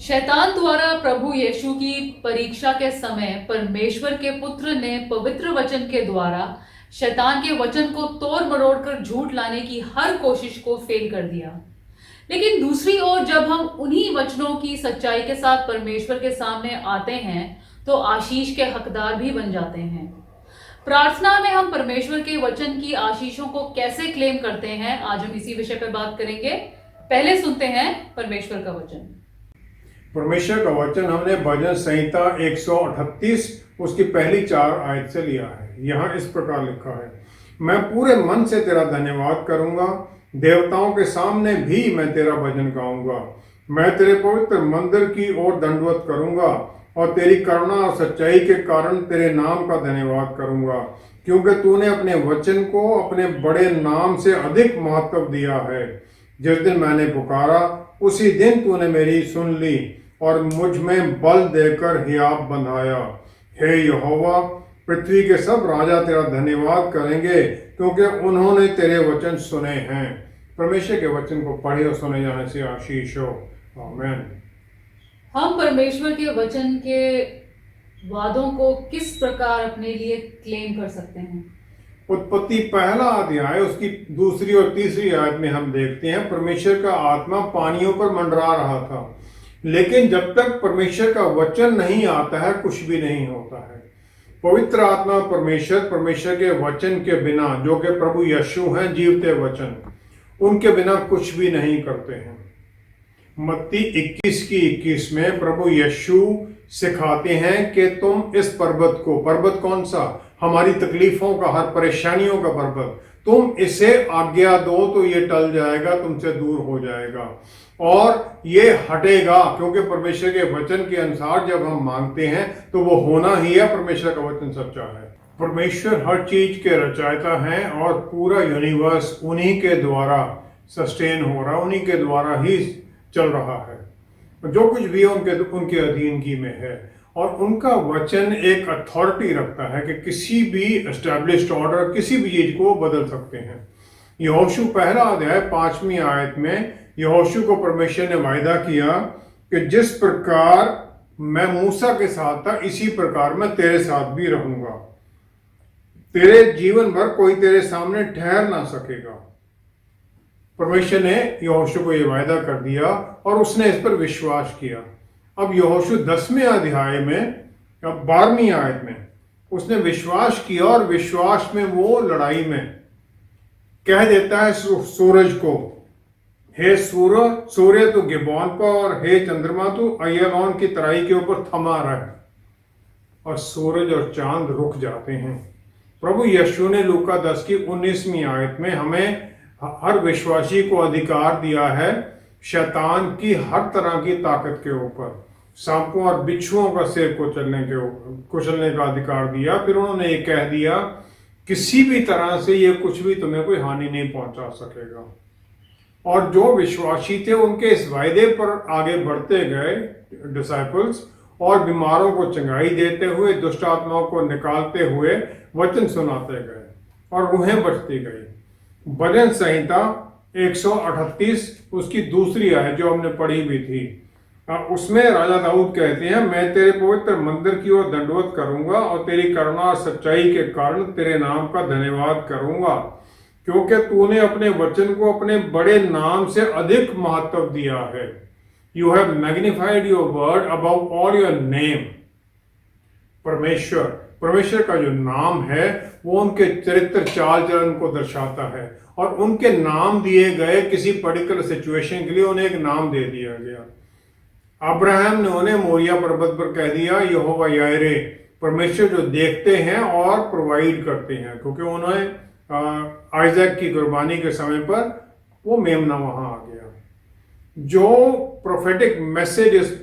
शैतान द्वारा प्रभु यीशु की परीक्षा के समय परमेश्वर के पुत्र ने पवित्र वचन के द्वारा शैतान के वचन को तोड़ मरोड़ कर झूठ लाने की हर कोशिश को फेल कर दिया। लेकिन दूसरी ओर जब हम उन्हीं वचनों की सच्चाई के साथ परमेश्वर के सामने आते हैं तो आशीष के हकदार भी बन जाते हैं। प्रार्थना में हम परमेश्वर के वचन की आशीषों को कैसे क्लेम करते हैं, आज हम इसी विषय पर बात करेंगे। पहले सुनते हैं परमेश्वर का वचन। परमेश्वर का वचन हमने भजन संहिता 138 उसकी पहली 4 आयत से लिया है। यहाँ इस प्रकार लिखा है, मैं पूरे मन से तेरा धन्यवाद करूंगा, देवताओं के सामने भी मैं तेरा भजन गाऊंगा। मैं तेरे पवित्र मंदिर की ओर दंडवत करूंगा और तेरी करुणा और सच्चाई के कारण तेरे नाम का धन्यवाद करूंगा, क्योंकि तूने अपने वचन को अपने बड़े नाम से अधिक महत्व दिया है। जिस दिन मैंने पुकारा उसी दिन तूने मेरी सुन ली और मुझ में बल देकर हियाब बंधाया। हे यहोवा, पृथ्वी के सब राजा तेरा धन्यवाद करेंगे, क्योंकि उन्होंने तेरे वचन सुने हैं। परमेश्वर के वचन को पढ़े और सुने जाने से आशीष हो। आमीन। हम परमेश्वर के वचन के वादों को किस प्रकार अपने लिए क्लेम कर सकते हैं? उत्पत्ति पहला अध्याय उसकी दूसरी और तीसरी आयत में हम देखते हैं, परमेश्वर का आत्मा पानियों पर मंडरा रहा था, लेकिन जब तक परमेश्वर का वचन नहीं आता है कुछ भी नहीं होता है। पवित्र आत्मा परमेश्वर के वचन के बिना, जो कि प्रभु यीशु हैं जीवते वचन, उनके बिना कुछ भी नहीं करते हैं। मत्ती 21 में प्रभु यीशु सिखाते हैं कि तुम इस पर्वत को, पर्वत कौन सा? हमारी तकलीफों का, हर परेशानियों का पर्वत, तुम इसे आज्ञा दो तो ये टल जाएगा, तुमसे दूर हो जाएगा और ये हटेगा, क्योंकि परमेश्वर के वचन के अनुसार जब हम मांगते हैं तो वो होना ही है। परमेश्वर का वचन सच्चा है। परमेश्वर हर चीज के रचयिता हैं और पूरा यूनिवर्स उन्हीं के द्वारा सस्टेन हो रहा, उन्हीं के द्वारा ही चल रहा है। जो कुछ भी उनके अधीनगी में है और उनका वचन एक अथॉरिटी रखता है कि किसी भी एस्टैब्लिश्ड ऑर्डर, किसी भी चीज को बदल सकते हैं। यहोशू पहला अध्याय 5वीं आयत में यहोशू को परमेश्वर ने वायदा किया कि जिस प्रकार मैं मूसा के साथ था इसी प्रकार मैं तेरे साथ भी रहूंगा, तेरे जीवन भर कोई तेरे सामने ठहर ना सकेगा। परमेश्वर ने यहोशू को यह वायदा कर दिया और उसने इस पर विश्वास किया। अब यहोशू 10वें अध्याय में, अब 12वीं आयत में उसने विश्वास किया और विश्वास में वो लड़ाई में कह देता है सूरज को, हे सूर्य तू गिबोन पर और हे चंद्रमा तू अय्यालोन की तराई के ऊपर थमा रहे, और सूरज और चांद रुक जाते हैं। प्रभु यीशु ने लूका 10 की 19वीं आयत में हमें हर विश्वासी को अधिकार दिया है शैतान की हर तरह की ताकत के ऊपर, सांपों और बिच्छुओं का सिर कुचलने का अधिकार दिया। फिर उन्होंने ये कह दिया किसी भी तरह से ये कुछ भी तुम्हें कोई हानि नहीं पहुंचा सकेगा। और जो विश्वासी थे उनके इस वायदे पर आगे बढ़ते गए डिसाइपल्स, और बीमारों को चंगाई देते हुए, दुष्ट आत्माओं को निकालते हुए वचन सुनाते गए और रूहें बचती गई। भजन संहिता 138 उसकी दूसरी आयत जो हमने पढ़ी भी थी, उसमें राजा दाऊद कहते हैं, मैं तेरे पवित्र मंदिर की ओर दंडवत करूंगा और तेरी करुणा और सच्चाई के कारण तेरे नाम का धन्यवाद करूंगा, क्योंकि तूने अपने वचन को अपने बड़े नाम से अधिक महत्व दिया है। You have magnified your word above all your name. परमेश्वर का जो नाम है वो उनके चरित्र चाल चलन को दर्शाता है, और उनके नाम दिए गए किसी पर्टिकुलर सिचुएशन के लिए उन्हें एक नाम दे दिया गया। अब्राहम ने उन्हें मोरिया पर्वत पर कह दिया यहोवा यायरे, परमेश्वर जो देखते हैं और प्रोवाइड करते हैं, क्योंकि उन्हें आइजैक की कुर्बानी के समय पर वो मेमना वहां आ गया। जो प्रोफेटिक मैसेज इस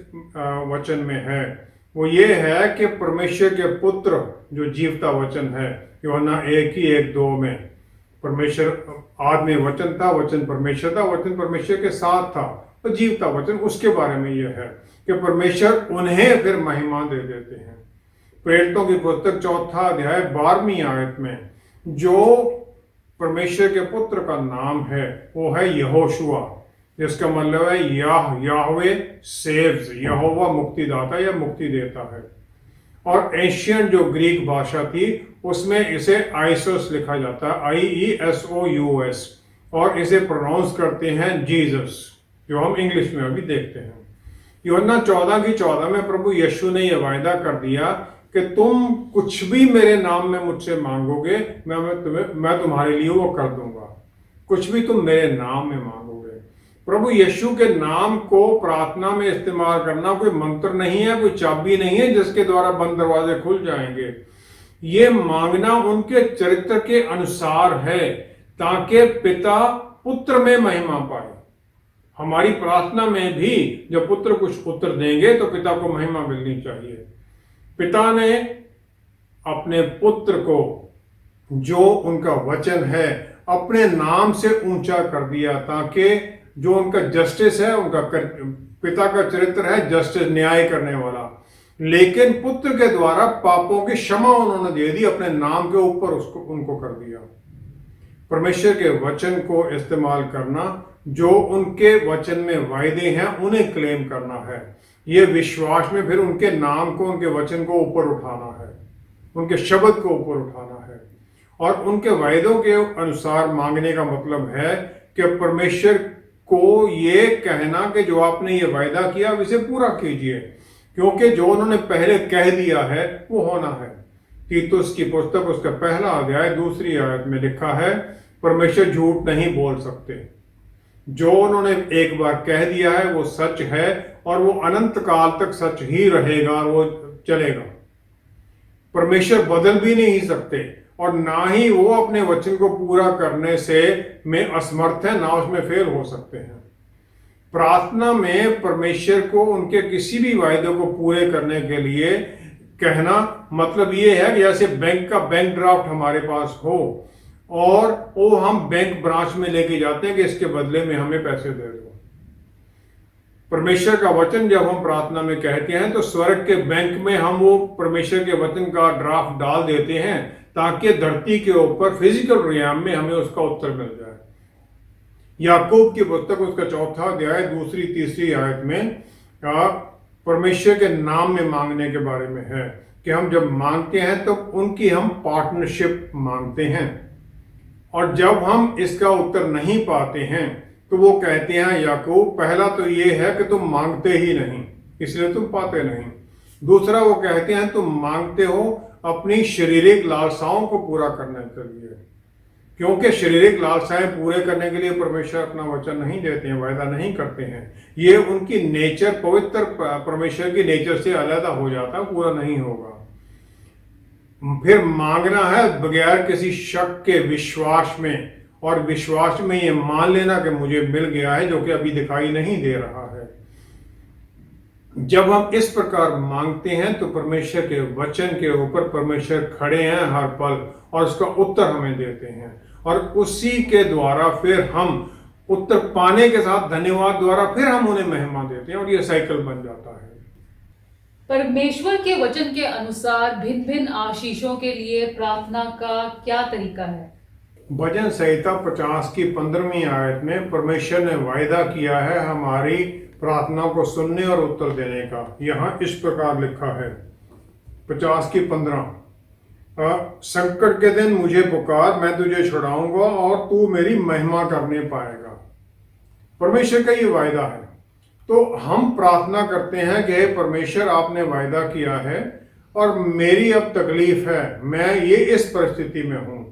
वचन में है वो ये है कि परमेश्वर के पुत्र जो जीवता वचन है, यूहन्ना 1:1-2 में, परमेश्वर आदि में वचन था, वचन परमेश्वर था, वचन परमेश्वर के साथ था, तो जीवता वचन, उसके बारे में यह है कि परमेश्वर उन्हें फिर महिमा दे देते हैं। प्रेरितों की पुस्तक 4 अध्याय 12वीं आयत में जो परमेश्वर के पुत्र का नाम है वो है यहोशुआ। जिसका मतलब है याहवे सेव्स, यहोवा मुक्तिदाता या मुक्ति देता है। और एशियन जो ग्रीक भाषा थी उसमें इसे आइसोस लिखा जाता है, IESOUS, और इसे प्रोनाउंस करते हैं जीसस, जो हम इंग्लिश में अभी देखते हैं। यूहन्ना 14:14 में प्रभु यीशु ने यह वायदा कर दिया कि तुम कुछ भी मेरे नाम में मुझसे मांगोगे मैं तुम्हारे लिए वो कर दूंगा। कुछ भी तुम मेरे नाम में मांगोगे। प्रभु यीशु के नाम को प्रार्थना में इस्तेमाल करना कोई मंत्र नहीं है, कोई चाबी नहीं है जिसके द्वारा बंद दरवाजे खुल जाएंगे। ये मांगना उनके चरित्र के अनुसार है ताकि पिता पुत्र में महिमा पाए। हमारी प्रार्थना में भी जब पुत्र कुछ उत्तर देंगे तो पिता को महिमा मिलनी चाहिए। पिता ने अपने पुत्र को, जो उनका वचन है, अपने नाम से ऊंचा कर दिया ताकि जो उनका जस्टिस है, उनका पिता का चरित्र है जस्टिस, न्याय करने वाला, लेकिन पुत्र के द्वारा पापों की क्षमा उन्होंने दे दी, अपने नाम के ऊपर उसको उनको कर दिया। परमेश्वर के वचन को इस्तेमाल करना, जो उनके वचन में वायदे हैं उन्हें क्लेम करना है। ये विश्वास में फिर उनके नाम को, उनके वचन को ऊपर उठाना है, उनके शब्द को ऊपर उठाना है। और उनके वायदों के अनुसार मांगने का मतलब है कि परमेश्वर को ये कहना कि जो आपने ये वायदा किया इसे पूरा कीजिए, क्योंकि जो उन्होंने पहले कह दिया है वो होना है। तीतुस की पुस्तक उसका 1 अध्याय 2 आयत में लिखा है, परमेश्वर झूठ नहीं बोल सकते। जो उन्होंने एक बार कह दिया है वो सच है और वो अनंत काल तक सच ही रहेगा और वो चलेगा। परमेश्वर बदल भी नहीं सकते और ना ही वो अपने वचन को पूरा करने से में असमर्थ है, ना उसमें फेल हो सकते हैं। प्रार्थना में परमेश्वर को उनके किसी भी वायदे को पूरे करने के लिए कहना मतलब ये है कि जैसे बैंक का बैंक ड्राफ्ट हमारे पास हो और वो हम बैंक ब्रांच में लेके जाते हैं कि इसके बदले में हमें पैसे दे दो। परमेश्वर का वचन जब हम प्रार्थना में कहते हैं तो स्वर्ग के बैंक में हम वो परमेश्वर के वचन का ड्राफ्ट डाल देते हैं ताकि धरती के ऊपर फिजिकल रियाम में हमें उसका उत्तर मिल जाए। याकूब की पुस्तक उसका 4 अध्याय 2-3 आयत में परमेश्वर के नाम में मांगने के बारे में है कि हम जब मांगते हैं तो उनकी हम पार्टनरशिप मांगते हैं, और जब हम इसका उत्तर नहीं पाते हैं तो वो कहते हैं याकूब, पहला तो ये है कि तुम मांगते ही नहीं इसलिए तुम पाते नहीं। दूसरा वो कहते हैं तुम मांगते हो अपनी शारीरिक लालसाओं को पूरा करने के लिए, क्योंकि शारीरिक लालसाएं पूरे करने के लिए परमेश्वर अपना वचन नहीं देते हैं, वायदा नहीं करते हैं। ये उनकी नेचर, पवित्र परमेश्वर की नेचर से अलग हो जाता, पूरा नहीं होगा। फिर मांगना है बगैर किसी शक के विश्वास में, और विश्वास में ये मान लेना कि मुझे मिल गया है जो कि अभी दिखाई नहीं दे रहा है। जब हम इस प्रकार मांगते हैं तो परमेश्वर के वचन के ऊपर परमेश्वर खड़े हैं हर पल और उसका उत्तर हमें देते हैं, और उसी के द्वारा फिर हम उत्तर पाने के साथ धन्यवाद द्वारा फिर हम उन्हें महिमा देते हैं और ये साइकिल बन जाता है। परमेश्वर के वचन के अनुसार भिन्न भिन्न आशीषों के लिए प्रार्थना का क्या तरीका है? भजन संहिता 50 की 15वीं आयत में परमेश्वर ने वायदा किया है हमारी प्रार्थना को सुनने और उत्तर देने का। यहाँ इस प्रकार लिखा है 50 की 15, संकट के दिन मुझे पुकार, मैं तुझे छुड़ाऊंगा और तू मेरी महिमा करने पाएगा। परमेश्वर का ये वायदा है। तो हम प्रार्थना करते हैं कि हे परमेश्वर, आपने वायदा किया है और मेरी अब तकलीफ है, मैं ये इस परिस्थिति में हूँ,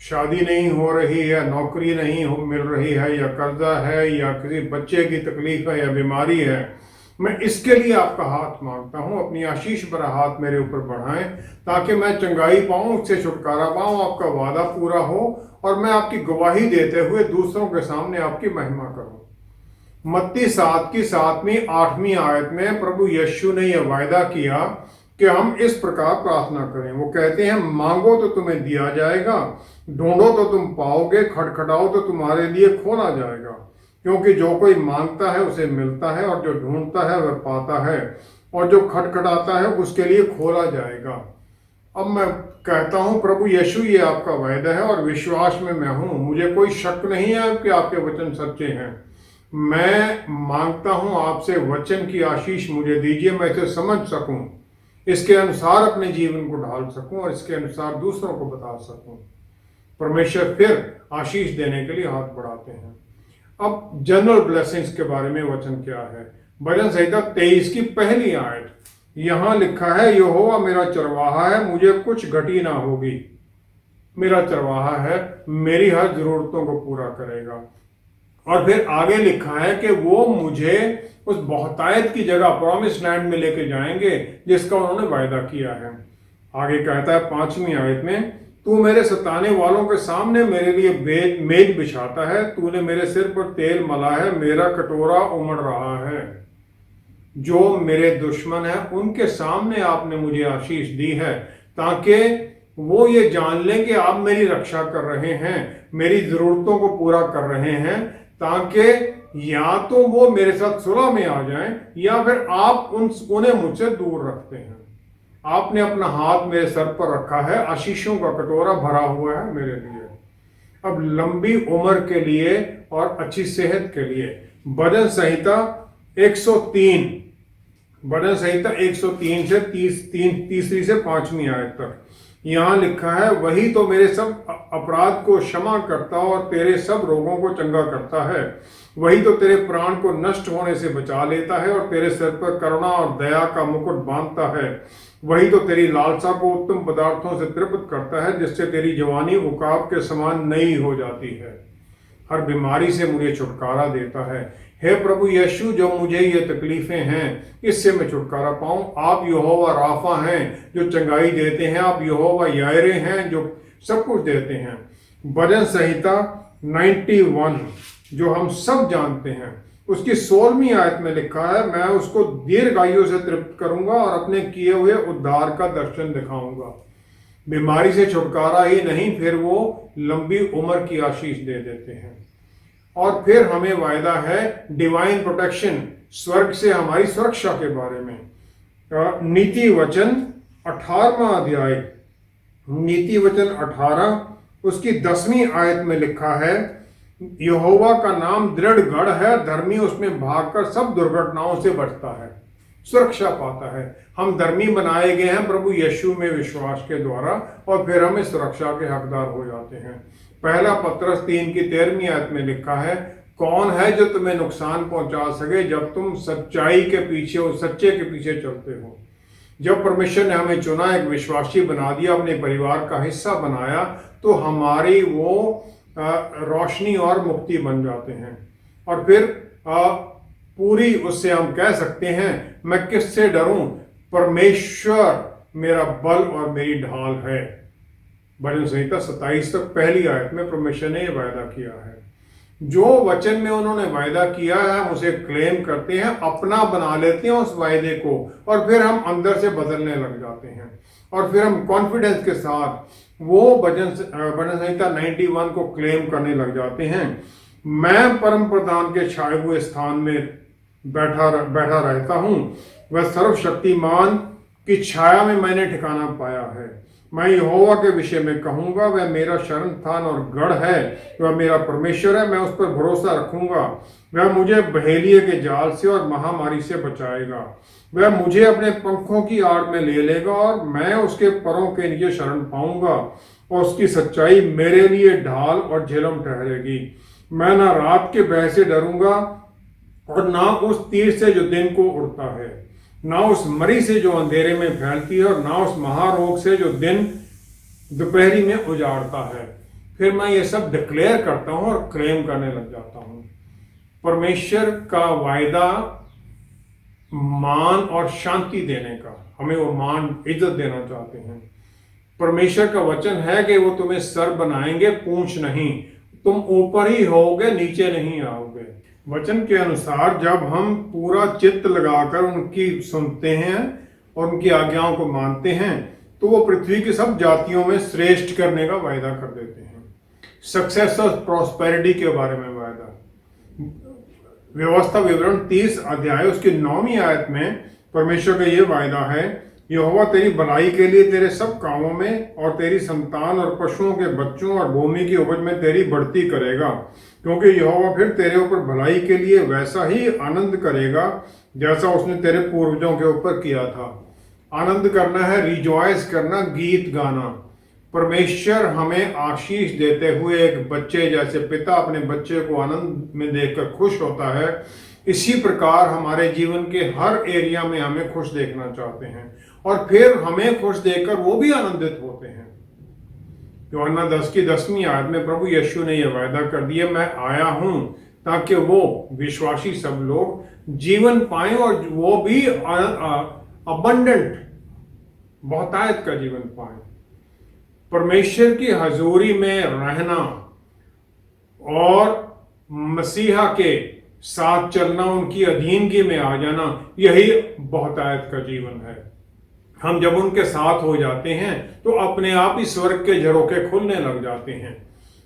शादी नहीं हो रही है, नौकरी नहीं मिल रही है, या कर्जा है, या किसी बच्चे की तकलीफ है, या बीमारी है, मैं इसके लिए आपका हाथ मांगता हूँ। अपनी आशीष भरा हाथ मेरे ऊपर बढ़ाएं ताकि मैं चंगाई पाऊँ, उससे छुटकारा पाऊँ, आपका वादा पूरा हो और मैं आपकी गवाही देते हुए दूसरों के सामने आपकी महिमा करूँ। मत्ती 7 की 7वीं 8वीं आयत में प्रभु यीशु ने यह वायदा किया कि हम इस प्रकार प्रार्थना करें। वो कहते हैं, मांगो तो तुम्हें दिया जाएगा, ढूंढो तो तुम पाओगे, खटखटाओ तो तुम्हारे लिए खोला जाएगा। क्योंकि जो कोई मांगता है उसे मिलता है, और जो ढूंढता है वह पाता है, और जो खटखटाता है उसके लिए खोला जाएगा। अब मैं कहता हूं, प्रभु यीशु ये आपका वायदा है और विश्वास में मैं हूं, मुझे कोई शक नहीं है कि आपके वचन सच्चे हैं। मैं मांगता हूं आपसे वचन की आशीष मुझे दीजिए, मैं इसे समझ सकूं, इसके अनुसार अपने जीवन को ढाल सकूं और इसके अनुसार दूसरों को बता सकूं। परमेश्वर फिर आशीष देने के लिए हाथ बढ़ाते हैं। अब जनरल ब्लेसिंग्स के बारे में वचन क्या है? भजन संहिता 23 की पहली आयत, यहां लिखा है, यहोवा मेरा चरवाहा है, मुझे कुछ घटी ना होगी। मेरा चरवाहा है, मेरी हर जरूरतों को पूरा करेगा। और फिर आगे लिखा है कि वो मुझे उस बहुतायत की जगह प्रॉमिस लैंड में लेके जाएंगे जिसका उन्होंने वायदा किया है। आगे कहता है 5वीं आयत में, तू मेरे सताने वालों के सामने मेरे लिए मेज बिछाता है, तूने मेरे सिर पर तेल मला है, मेरा कटोरा उमड़ रहा है। जो मेरे दुश्मन हैं उनके सामने आपने मुझे आशीष दी है, ताकि वो ये जान लें कि आप मेरी रक्षा कर रहे हैं, मेरी जरूरतों को पूरा कर रहे हैं, ताकि या तो वो मेरे साथ सुलह में आ जाएं या फिर आप उन्हें मुझसे दूर रखते हैं। आपने अपना हाथ मेरे सर पर रखा है, आशीषों का कटोरा भरा हुआ है मेरे लिए। अब लंबी उम्र के लिए और अच्छी सेहत के लिए भजन संहिता 103, भजन संहिता 103 से 3री से 5वीं आयत तक यहां लिखा है, वही तो मेरे सब अपराध को क्षमा करता और तेरे सब रोगों को चंगा करता है। वही तो तेरे प्राण को नष्ट होने से बचा लेता है और तेरे सिर पर करुणा और दया का मुकुट बांधता है। वही तो तेरी लालसा को उत्तम पदार्थों से तृप्त करता है, जिससे तेरी जवानी उकाब के समान नई हो जाती है। हर बीमारी से मुझे छुटकारा देता है। हे प्रभु यीशु, जो मुझे ये तकलीफें हैं इससे मैं छुटकारा पाऊं। आप यहोवा राफा हैं जो चंगाई देते हैं, आप यहोवा यायरे हैं जो सब कुछ देते हैं। भजन संहिता 91 जो हम सब जानते हैं, उसकी 16वीं आयत में लिखा है, मैं उसको दीर्घायु से तृप्त करूंगा और अपने किए हुए उद्धार का दर्शन दिखाऊंगा। बीमारी से छुटकारा ही नहीं, फिर वो लंबी उम्र की आशीष दे देते हैं। और फिर हमें वायदा है डिवाइन प्रोटेक्शन, स्वर्ग से हमारी सुरक्षा के बारे में। नीति वचन 18वां अध्याय, नीति वचन 18 उसकी 10वीं आयत में लिखा है, यहोवा का नाम दृढ़ गढ़ है, धर्मी उसमें भागकर सब दुर्घटनाओं से बचता है, सुरक्षा पाता है। हम धर्मी बनाए गए हैं प्रभु यीशु में विश्वास के द्वारा, और फिर हम इस सुरक्षा के हकदार हो जाते हैं। पहला पत्रस 3 की 13वीं आयत में लिखा है, कौन है जो तुम्हें नुकसान पहुंचा सके जब तुम सच्चाई के पीछे और सच्चे के पीछे चलते हो। जब परमेश्वर ने हमें चुना, एक विश्वासी बना दिया, अपने परिवार का हिस्सा बनाया, तो हमारी वो रोशनी और मुक्ति बन जाते हैं। और फिर पूरी उससे हम कह सकते हैं, मैं किससे डरूं, परमेश्वर मेरा बल और मेरी ढाल है। भजन संहिता 27 तक पहली आयत में परमेश्वर ने यह वायदा किया है। जो वचन में उन्होंने वायदा किया है हम उसे क्लेम करते हैं, अपना बना लेते हैं उस वायदे को, और फिर हम अंदर से बदलने लग जाते हैं। और फिर हम कॉन्फिडेंस के साथ वो भजन संहिता 91 को क्लेम करने लग जाते हैं। मैं परम प्रधान के छाए हुए स्थान में बैठा रहता हूं, वह सर्वशक्तिमान की छाया में मैंने ठिकाना पाया है। मैं यहोवा के विषय में कहूंगा, वह मेरा शरण स्थान और गढ़ है, वह मेरा परमेश्वर है, मैं उस पर भरोसा रखूंगा। वह मुझे बहेलिए के जाल से और महामारी से बचाएगा। वह मुझे अपने पंखों की आड़ में ले लेगा और मैं उसके परों के नीचे शरण पाऊंगा, और उसकी सच्चाई मेरे लिए ढाल और झिलम ठहरेगी। मैं ना रात के भय से डरूंगा और ना उस तीर से जो दिन को उड़ता है, ना उस मरी से जो अंधेरे में फैलती है, और ना उस महारोग से जो दिन दोपहरी में उजाड़ता है। फिर मैं ये सब डिक्लेयर करता हूं और क्लेम करने लग जाता हूं। परमेश्वर का वायदा मान और शांति देने का, हमें वो मान इज्जत देना चाहते हैं। परमेश्वर का वचन है कि वो तुम्हें सर बनाएंगे, पूंछ नहीं। तुम ऊपर ही होगे, नीचे नहीं आओगे। वचन के अनुसार जब हम पूरा चित्त लगाकर उनकी सुनते हैं और उनकी आज्ञाओं को मानते हैं, तो वो पृथ्वी की सब जातियों में श्रेष्ठ करने का वायदा कर देते हैं। सक्सेस और प्रॉस्पेरिटी के बारे में वायदा। व्यवस्था विवरण 30 अध्याय उसकी 9वीं आयत में परमेश्वर का ये वायदा है, यहोवा तेरी भलाई के लिए तेरे सब कामों में और तेरी संतान और पशुओं के बच्चों और भूमि की उपज में तेरी बढ़ती करेगा, क्योंकि यहोवा फिर तेरे ऊपर भलाई के लिए वैसा ही आनंद करेगा जैसा उसने तेरे पूर्वजों के ऊपर किया था। आनंद करना है, रिजॉयस करना, गीत गाना। परमेश्वर हमें आशीष देते हुए एक बच्चे जैसे पिता अपने बच्चे को आनंद में देखकर खुश होता है, इसी प्रकार हमारे जीवन के हर एरिया में हमें खुश देखना चाहते हैं और फिर हमें खुश देखकर वो भी आनंदित होते हैं। यूहन्ना 10:10 में प्रभु यीशु ने यह वायदा कर दिया, मैं आया हूं ताकि वो विश्वासी सब लोग जीवन पाएं और वो भी अबंडेंट, बहुतायत का जीवन पाएं। परमेश्वर की हजूरी में रहना और मसीहा के साथ चलना, उनकी अधीनगी में आ जाना, यही बहुतायत का जीवन है। हम जब उनके साथ हो जाते हैं तो अपने आप ही स्वर्ग के झरोखे खुलने लग जाते हैं।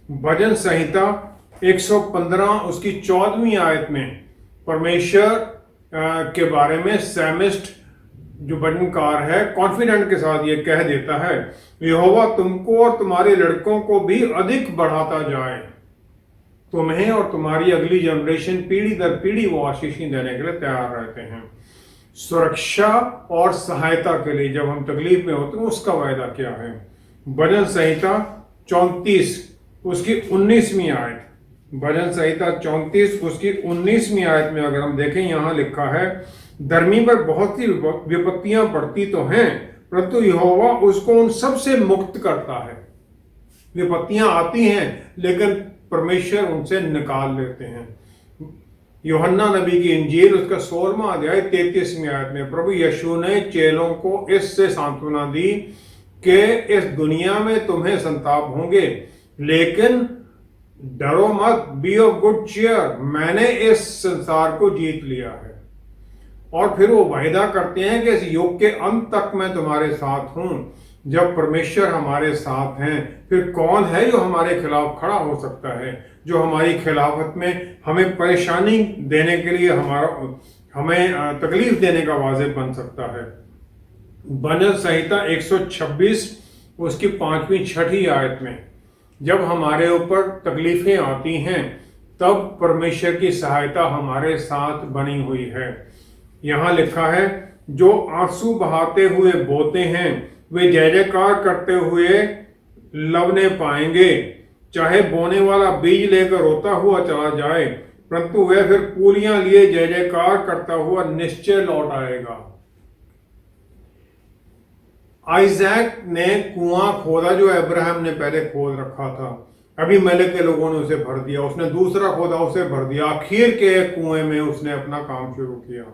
भजन संहिता 115 उसकी 14वीं आयत में परमेश्वर के बारे में सैमिस्ट जो भजनकार है कॉन्फिडेंट के साथ ये कह देता है, यहोवा तुमको और तुम्हारे लड़कों को भी अधिक बढ़ाता जाए, तुम्हें और तुम्हारी अगली जनरेशन पीढ़ी दर पीढ़ी वो आशीषें देने के लिए तैयार रहते हैं। सुरक्षा और सहायता के लिए जब हम तकलीफ में होते हैं उसका वायदा क्या है? भजन संहिता 34 उसकी 19वीं आयत, भजन संहिता 34 उसकी 19वीं आयत में अगर हम देखें, यहां लिखा है, धर्मी पर बहुत सी विपत्तियां पड़ती तो हैं, परंतु यहोवा उसको उन सब से मुक्त करता है। विपत्तियां आती हैं लेकिन परमेश्वर उनसे निकाल लेते हैं। यूहन्ना नबी की इंजील उसका 16वां अध्याय 33वीं आयत में प्रभु यीशु ने चेलों को इससे सांत्वना दी कि इस दुनिया में तुम्हें संताप होंगे, लेकिन डरो मत, बी ऑफ गुड चीयर, मैंने इस संसार को जीत लिया है। और फिर वो वायदा करते हैं कि इस युग के अंत तक मैं तुम्हारे साथ हूं। जब परमेश्वर हमारे साथ हैं फिर कौन है जो हमारे खिलाफ खड़ा हो सकता है, जो हमारी खिलाफत में हमें परेशानी देने के लिए हमें तकलीफ देने का वाजिब बन सकता है। भजन संहिता 126 उसकी 5वीं 6ठी आयत में जब हमारे ऊपर तकलीफें आती हैं तब परमेश्वर की सहायता हमारे साथ बनी हुई है। यहां लिखा है, जो आंसू बहाते हुए बोते हैं वे जय जयकार करते हुए लवने पाएंगे। चाहे बोने वाला बीज लेकर रोता हुआ चला जाए, परंतु वह फिर पूलियां लिए जय जयकार करता हुआ निश्चय लौट आएगा। आइजैक ने कुआं खोदा जो अब्राहम ने पहले खोद रखा था, अबीमेलेक के लोगों ने उसे भर दिया, उसने दूसरा खोदा उसे भर दिया, आखिर के कुएं में उसने अपना काम शुरू किया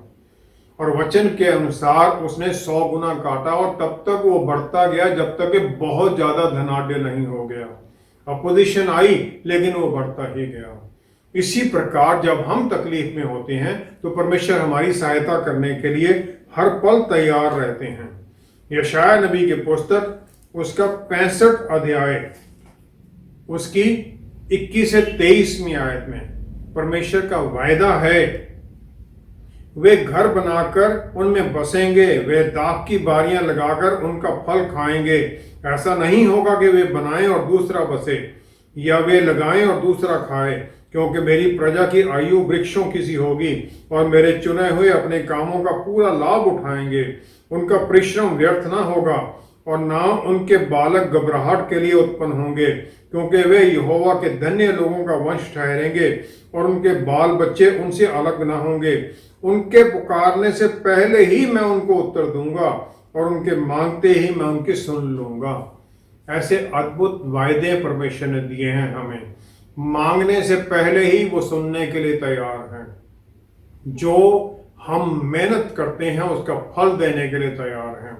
और वचन के अनुसार उसने 100 गुना काटा और तब तक वो बढ़ता गया जब तक कि बहुत ज्यादा धनाढ्य नहीं हो गया। अपोजिशन आई लेकिन वो बढ़ता ही गया। इसी प्रकार जब हम तकलीफ में होते हैं तो परमेश्वर हमारी सहायता करने के लिए हर पल तैयार रहते हैं। यशायाह नबी के पुस्तक उसका 65 अध्याय उसकी 21 से 23वीं आयत में परमेश्वर का वायदा है, वे घर बनाकर उनमें बसेंगे, वे दाख की बारियां लगाकर उनका फल खाएंगे। ऐसा नहीं होगा कि वे बनाएं और दूसरा बसे, या वे लगाएं और दूसरा खाए, क्योंकि मेरी प्रजा की आयु वृक्षों की सी होगी और मेरे चुने हुए अपने कामों का पूरा लाभ उठाएंगे। उनका परिश्रम व्यर्थ ना होगा और ना उनके बालक घबराहट के लिए उत्पन्न होंगे, क्योंकि वे यहोवा के धन्य लोगों का वंश ठहरेंगे और उनके बाल बच्चे उनसे अलग ना होंगे। उनके पुकारने से पहले ही मैं उनको उत्तर दूंगा और उनके मांगते ही मैं उनकी सुन लूंगा। ऐसे अद्भुत वायदे परमेश्वर ने दिए हैं हमें, मांगने से पहले ही वो सुनने के लिए तैयार हैं। जो हम मेहनत करते हैं उसका फल देने के लिए तैयार हैं।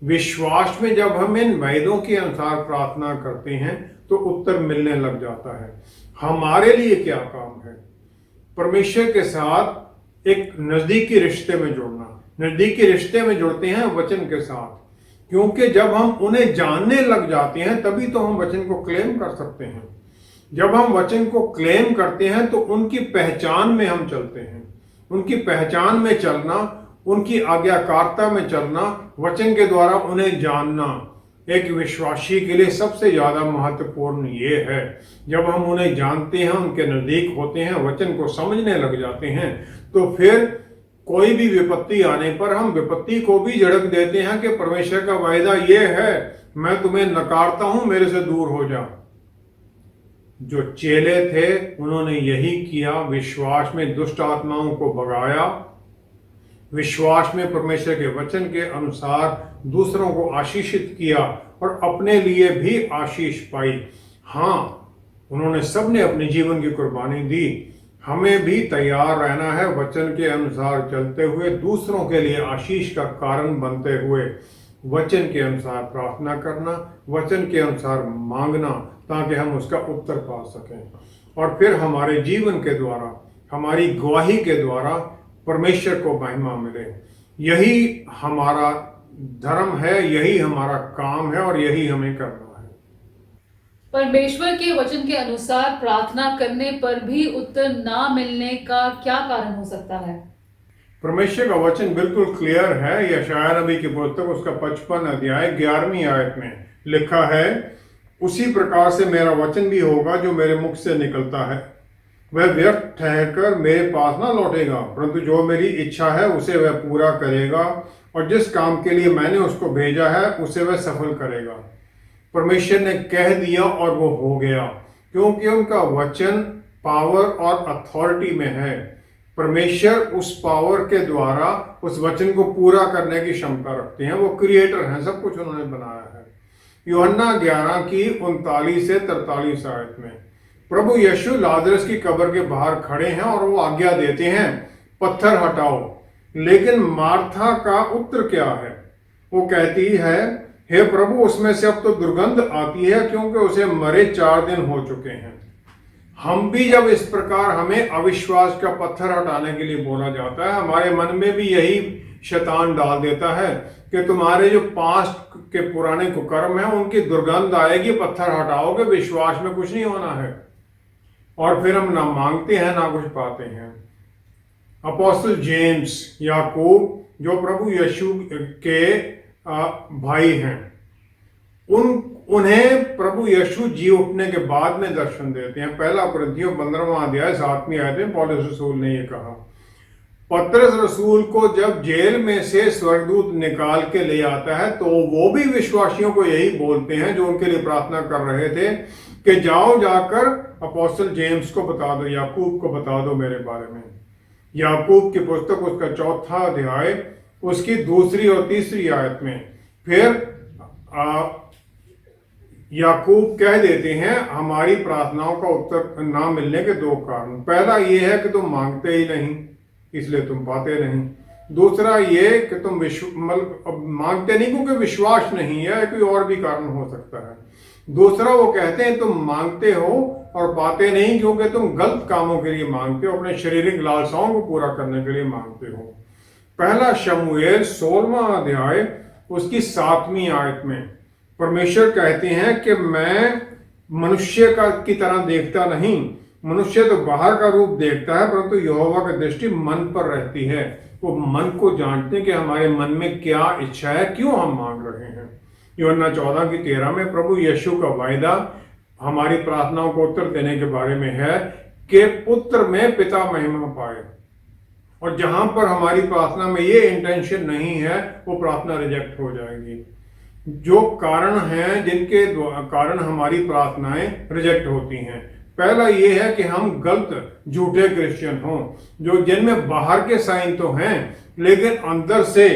विश्वास में जब हम इन वायदों के अनुसार प्रार्थना करते हैं तो उत्तर मिलने लग जाता है। हमारे लिए क्या काम है? परमेश्वर के साथ एक नजदीकी रिश्ते में जुड़ना। नजदीकी रिश्ते में जुड़ते हैं वचन के साथ, क्योंकि जब हम उन्हें जानने लग जाते हैं तभी तो हम वचन को क्लेम कर सकते हैं। जब हम वचन को क्लेम करते हैं तो उनकी पहचान में हम चलते हैं। उनकी पहचान में चलना उनकी आज्ञाकारिता में चलना, वचन के द्वारा उन्हें जानना एक विश्वासी के लिए सबसे ज्यादा महत्वपूर्ण ये है। जब हम उन्हें जानते हैं, उनके नजदीक होते हैं, वचन को समझने लग जाते हैं, तो फिर कोई भी विपत्ति आने पर हम विपत्ति को भी झड़क देते हैं कि परमेश्वर का वायदा ये है, मैं तुम्हें नकारता हूं, मेरे से दूर हो जा। जो चेले थे उन्होंने यही किया, विश्वास में दुष्ट आत्माओं को भगाया, विश्वास में परमेश्वर के वचन के अनुसार दूसरों को आशीषित किया और अपने लिए भी आशीष पाई। हाँ, उन्होंने सबने अपने जीवन की कुर्बानी दी। हमें भी तैयार रहना है, वचन के अनुसार चलते हुए, दूसरों के लिए आशीष का कारण बनते हुए, वचन के अनुसार प्रार्थना करना, वचन के अनुसार मांगना, ताकि हम उसका उत्तर पा सकें और फिर हमारे जीवन के द्वारा, हमारी गवाही के द्वारा परमेश्वर को महिमा मिले। यही हमारा धर्म है, यही हमारा काम है और यही हमें करना है। परमेश्वर के वचन के अनुसार प्रार्थना करने पर भी उत्तर ना मिलने का क्या कारण हो सकता है? परमेश्वर का वचन बिल्कुल क्लियर है। यशायाह नबी की पुस्तक उसका 55 अध्याय 11वीं आयत में लिखा है, उसी प्रकार से मेरा वचन भी होगा जो मेरे मुख से निकलता है, वह व्यर्थ ठहरकर मेरे पास ना लौटेगा, परंतु जो मेरी इच्छा है उसे वह पूरा करेगा और जिस काम के लिए मैंने उसको भेजा है उसे वह सफल करेगा। परमेश्वर ने कह दिया और वो हो गया, क्योंकि उनका वचन पावर और अथॉरिटी में है। परमेश्वर उस पावर के द्वारा उस वचन को पूरा करने की क्षमता रखते हैं। वो क्रिएटर हैं, सब कुछ उन्होंने बनाया है। यूहन्ना 11 की 39 से 43 आयत में प्रभु यीशु लाजरस की कब्र के बाहर खड़े हैं और वो आज्ञा देते हैं, पत्थर हटाओ। लेकिन मार्था का उत्तर क्या है? वो कहती है, हे प्रभु, उसमें से अब तो दुर्गंध आती है, क्योंकि उसे मरे 4 दिन हो चुके हैं। हम भी जब इस प्रकार हमें अविश्वास का पत्थर हटाने के लिए बोला जाता है, हमारे मन में भी यही शैतान डाल देता है कि तुम्हारे जो पास्ट के पुराने कुकर्म हैं उनकी दुर्गंध आएगी, पत्थर हटाओगे, विश्वास में कुछ नहीं होना है। और फिर हम ना मांगते हैं ना कुछ पाते हैं। अपोस्टल जेम्स, याकूब, जो प्रभु यीशु के भाई हैं, उन्हें प्रभु यीशु जी उठने के बाद में दर्शन देते हैं। पहला कुरिन्थियों 15वां अध्याय 7वीं आयत में पौलुस रसूल ने ये कहा। पतरस रसूल को जब जेल में से स्वर्गदूत निकाल के ले आता है, तो वो भी विश्वासियों को यही बोलते हैं जो उनके लिए प्रार्थना कर रहे थे कि जाओ, जाकर अपोस्टल जेम्स को बता दो, याकूब को बता दो मेरे बारे में। याकूब की पुस्तक उसका 4था अध्याय उसकी 2री और 3री आयत में फिर याकूब कह देते हैं हमारी प्रार्थनाओं का उत्तर ना मिलने के 2 कारण। पहला ये है कि तुम मांगते ही नहीं, इसलिए तुम पाते नहीं। दूसरा ये कि तुम मांगते नहीं क्योंकि विश्वास नहीं है, कोई और भी कारण हो सकता है। दूसरा वो कहते हैं तुम मांगते हो और पाते नहीं क्योंकि तुम गलत कामों के लिए मांगते हो, अपने शारीरिक लालसाओं को पूरा करने के लिए मांगते हो। पहला शमूएल 16वां अध्याय उसकी 7वीं आयत में परमेश्वर कहते हैं कि मैं मनुष्य की तरह देखता नहीं, मनुष्य तो बाहर का रूप देखता है, परंतु यहोवा की दृष्टि मन पर रहती है। वो मन को जानते हैं कि हमारे मन में क्या इच्छा है, क्यों हम मांग रहे हैं। यूहन्ना 14 की 13 में प्रभु यीशु का वायदा हमारी प्रार्थनाओं को उत्तर देने के बारे में है कि पुत्र में पिता महिमा पाए। और जहां पर हमारी प्रार्थना में ये इंटेंशन नहीं है, वो प्रार्थना रिजेक्ट हो जाएगी। जो कारण हैं जिनके कारण हमारी प्रार्थनाएं रिजेक्ट होती हैं, पहला ये है कि हम गलत झूठे क्रिश्चियन हों, जो जिनमें बाहर के साइन तो हैं लेकिन अंदर से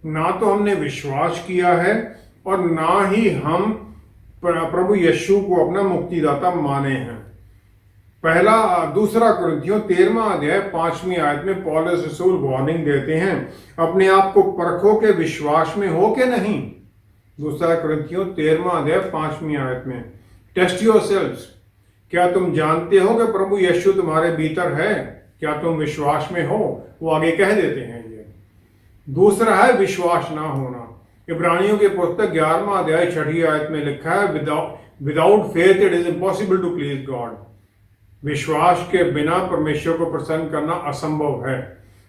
ना तो हमने विश्वास किया है और ना ही हम प्रभु यीशु को अपना मुक्तिदाता माने हैं। दूसरा कुरिन्थियों 13वां अध्याय 5वीं आयत में पौलुस रसूल वार्निंग देते हैं, अपने आप को परखो के विश्वास में हो के नहीं। दूसरा कुरिन्थियों 13वां अध्याय 5वीं आयत में टेस्ट योरसेल्व्स, क्या तुम जानते हो कि प्रभु यीशु तुम्हारे भीतर है, क्या तुम विश्वास में हो? वो आगे कह देते हैं ये। दूसरा है विश्वास ना होना। इब्रानियों की पुस्तक 11वां अध्याय 6वीं आयत में लिखा है, without faith it is impossible to please God. विश्वास के बिना परमेश्वर को प्रसन्न करना असंभव है।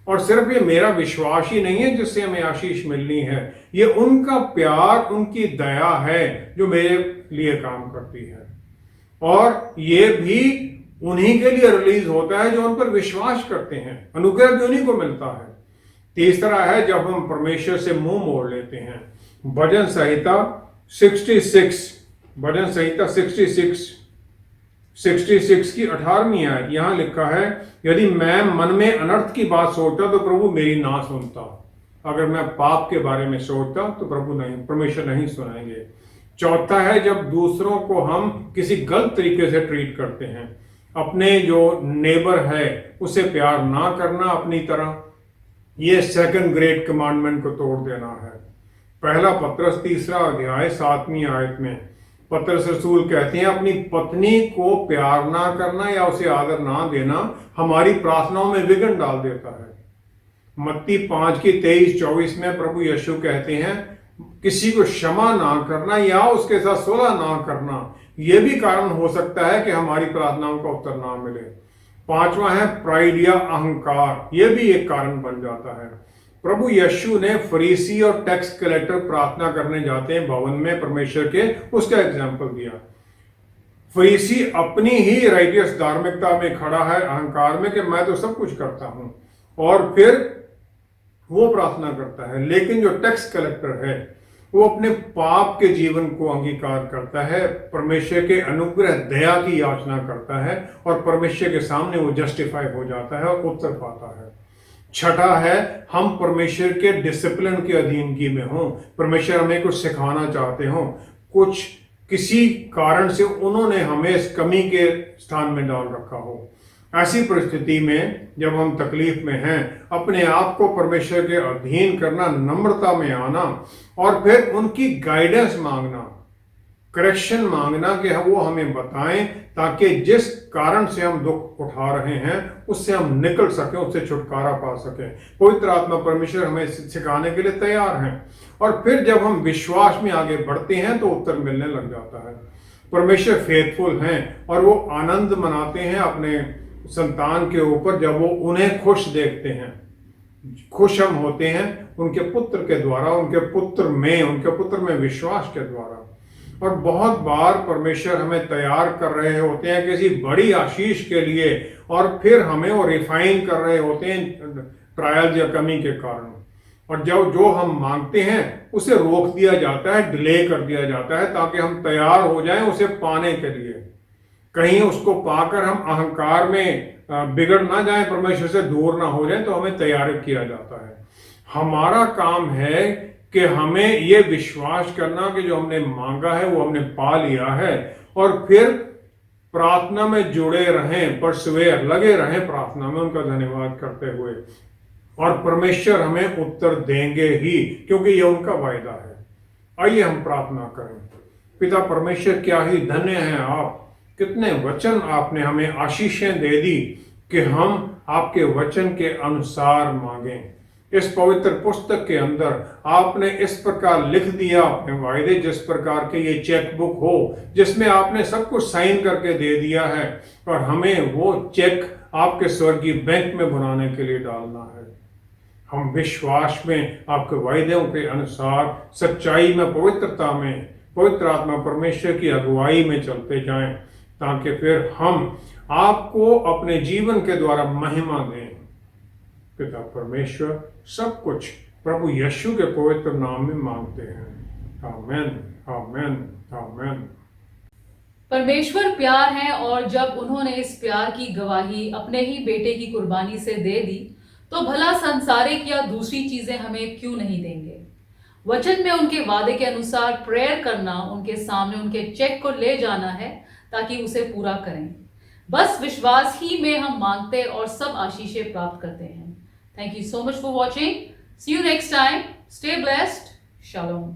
और सिर्फ ये मेरा विश्वास ही नहीं है जिससे हमें आशीष मिलनी है, ये उनका प्यार, उनकी दया है जो मेरे लिए काम करती है। और ये भी उन्हीं के लिए रिलीज होता है जो उन पर विश्वास करते हैं। अनुग्रह भी उन्हीं को मिलता है। तीसरा है जब हम परमेश्वर से मुंह मोड़ लेते हैं। भजन संहिता 66 की 18वीं आयत यहां लिखा है, यदि मैं मन में अनर्थ की बात सोचता तो प्रभु मेरी ना सुनता। अगर मैं पाप के बारे में सोचता तो परमेश्वर नहीं सुनाएंगे। चौथा है जब दूसरों को हम किसी गलत तरीके से ट्रीट करते हैं, अपने जो नेबर है उसे प्यार ना करना अपनी तरह, ये सेकंड ग्रेट कमांडमेंट को तोड़ देना है। पहला पत्रस 3 अध्याय 7वीं आयत में पत्रस रसूल कहते हैं, अपनी पत्नी को प्यार ना करना या उसे आदर ना देना हमारी प्रार्थनाओं में विघ्न डाल देता है। मत्ती 5 की 23-24 में प्रभु यीशु कहते हैं, किसी को क्षमा ना करना या उसके साथ सुलह ना करना यह भी कारण हो सकता है कि हमारी प्रार्थनाओं का उत्तर ना मिले। पांचवा है प्राइड या अहंकार, यह भी एक कारण बन जाता है। प्रभु यीशु ने फरीसी और टैक्स कलेक्टर प्रार्थना करने जाते हैं भवन में परमेश्वर के, उसका एग्जाम्पल दिया। फरीसी अपनी ही राइटियस धार्मिकता में खड़ा है, अहंकार में कि मैं तो सब कुछ करता हूं, और फिर वो प्रार्थना करता है। लेकिन जो टैक्स कलेक्टर है वो अपने पाप के जीवन को अंगीकार करता है, परमेश्वर के अनुग्रह दया की याचना करता है और परमेश्वर के सामने वो जस्टिफाई हो जाता है और उत्तर पाता है। छठा है हम परमेश्वर के डिसिप्लिन के अधीनगी में हों, परमेश्वर हमें कुछ सिखाना चाहते हों, कुछ किसी कारण से उन्होंने हमें इस कमी के स्थान में डाल रखा हो। ऐसी परिस्थिति में जब हम तकलीफ में हैं, अपने आप को परमेश्वर के अधीन करना, नम्रता में आना और फिर उनकी गाइडेंस मांगना, करेक्शन मांगना कि वो हमें बताएं ताकि जिस कारण से हम दुख उठा रहे हैं उससे हम निकल सकें, उससे छुटकारा पा सकें। पवित्र आत्मा परमेश्वर हमें सिखाने के लिए तैयार हैं। और फिर जब हम विश्वास में आगे बढ़ते हैं तो उत्तर मिलने लग जाता है। परमेश्वर फेथफुल हैं और वो आनंद मनाते हैं अपने संतान के ऊपर जब वो उन्हें खुश देखते हैं। खुश हम होते हैं उनके पुत्र के द्वारा, उनके पुत्र में विश्वास के द्वारा। और बहुत बार परमेश्वर हमें तैयार कर रहे होते हैं किसी बड़ी आशीष के लिए, और फिर हमें वो रिफाइन कर रहे होते हैं ट्रायल या कमी के कारण। और जो हम मांगते हैं उसे रोक दिया जाता है, डिले कर दिया जाता है ताकि हम तैयार हो जाएं उसे पाने के लिए। कहीं उसको पाकर हम अहंकार में बिगड़ ना जाएं, परमेश्वर से दूर ना हो जाएं, तो हमें तैयार किया जाता है। हमारा काम है कि हमें ये विश्वास करना कि जो हमने मांगा है वो हमने पा लिया है, और फिर प्रार्थना में जुड़े रहें, परसवेयर लगे रहें प्रार्थना में, उनका धन्यवाद करते हुए। और परमेश्वर हमें उत्तर देंगे ही, क्योंकि ये उनका वायदा है। आइए हम प्रार्थना करें। पिता परमेश्वर, क्या ही धन्य हैं आप, कितने वचन आपने हमें आशीषें दे दी कि हम आपके वचन के अनुसार मांगें। इस पवित्र पुस्तक के अंदर आपने इस प्रकार लिख दिया अपने वायदे, जिस प्रकार के ये चेक बुक हो जिसमें आपने सब कुछ साइन करके दे दिया है, और हमें वो चेक आपके स्वर्गीय बैंक में बनाने के लिए डालना है। हम विश्वास में आपके वायदों के अनुसार सच्चाई में, पवित्रता में, पवित्र आत्मा परमेश्वर की अगुवाई में चलते जाएं, ताकि फिर हम आपको अपने जीवन के द्वारा महिमा दें। पिता परमेश्वर, सब कुछ प्रभु यीशु के पवित्र नाम में मांगते हैं। आमेन, आमेन, आमेन। परमेश्वर प्यार है, और जब उन्होंने इस प्यार की गवाही अपने ही बेटे की कुर्बानी से दे दी, तो भला संसारिक या दूसरी चीजें हमें क्यों नहीं देंगे। वचन में उनके वादे के अनुसार प्रेयर करना, उनके सामने उनके चेक को ले जाना है ताकि उसे पूरा करें। बस विश्वास ही में हम मांगते और सब आशीषें प्राप्त करते हैं। Thank you so much for watching. See you next time. Stay blessed. Shalom.